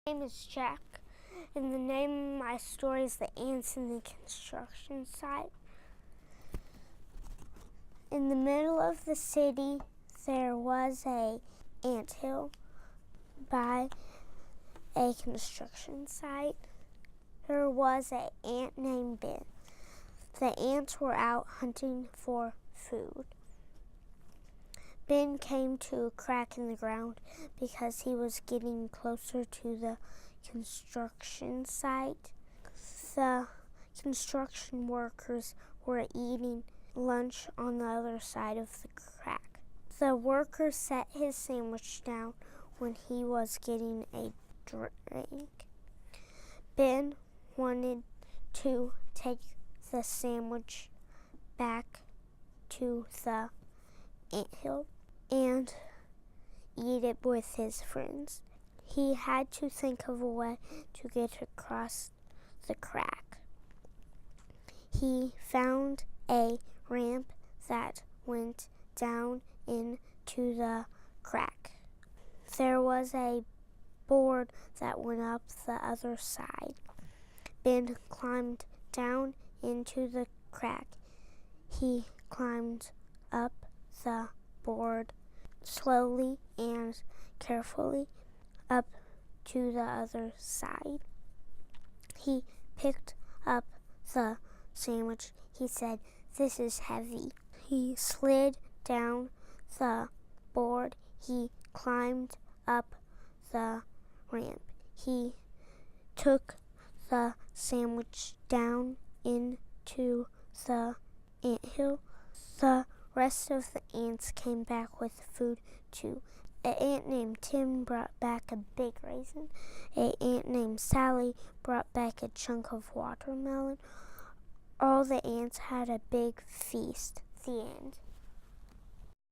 My name is Jack, and the name of my story is The Ants in the Construction Site. In the middle of the city, there was an anthill by a construction site. There was an ant named Ben. The ants were out hunting for food. Ben came to a crack in the ground because he was getting closer to the construction site. The construction workers were eating lunch on the other side of the crack. The worker set his sandwich down when he was getting a drink. Ben wanted to take the sandwich back to the anthill and eat it with his friends. He had to think of a way to get across the crack. He found a ramp that went down into the crack. There was a board that went up the other side. Ben climbed down into the crack. He climbed up the board slowly and carefully up to the other side. He picked up the sandwich. He said, "This is heavy." He slid down the board. He climbed up the ramp. He took the sandwich down into the anthill. The rest of the ants came back with food too. An ant named Tim brought back a big raisin. An ant named Sally brought back a chunk of watermelon. All the ants had a big feast. The end.